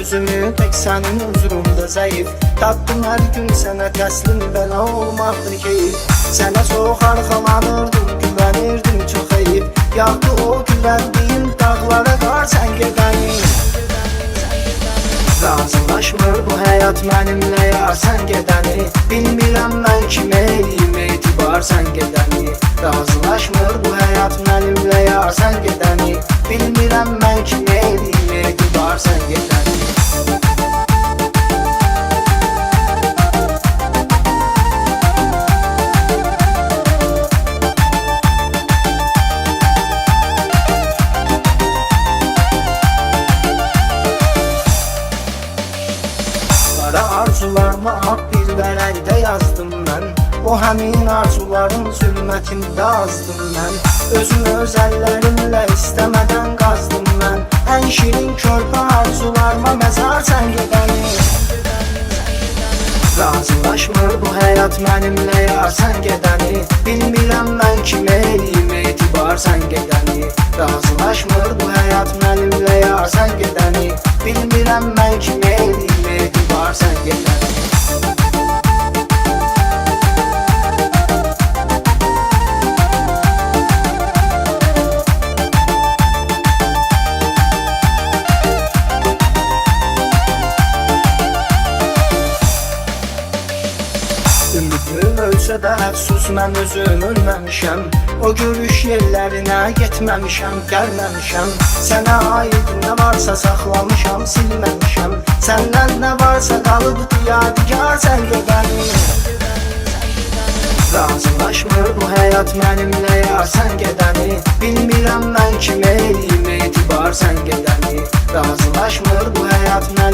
özümü tek senin huzurunda zayıf. Tattım her gün sana teslim, bana olmaktır keyif. Sana çok arxalanırdım, güvenirdim, çok ayıp. Yağdı o güvendiğim dağlara kar, sen gedəni. Razılaşmır bu həyat mənimlə yar, sən gedəni. Bilmirəm mən kimə eləyim etibar, sən gedəni. Razılaşmır bu həyat mənimlə yar, sən gedəni. Bilmirəm mən kimə eləyim etibar, sən gedəni. Arzularıma hak bir vərəqdə yazdım mən. O həmin arzuların zülmətində azdım mən. Özümü öz əllərimlə istəmədən qazdım mən. Ən şirin körpə arzularıma məzar, sən gedəni. Razılaşmır bu həyat mənimlə yar, sən gedəni. Bilmirəm mən kimə eləyim etibar, sən gedəni. Razılaşmır bu həyat mənimlə yar, sən gedəni. Bilmirəm mən kimə eləyim etibar, sən gedəni. Ümidim ölsə də əfsus, mən özüm ölməmişəm. O görüş yerlərinə getməmişəm, gəlməmişəm. Sənə aid nə varsa saxlamışam, silməmişəm. Səndən nə varsa qalıbdı yadigar, sən gedəni. Razılaşmır bu həyat mənimlə yar, sən gedəni. Bilmirəm mən kimə eləyim etibar, sən gedəni. Razılaşmır bu həyat mənimlə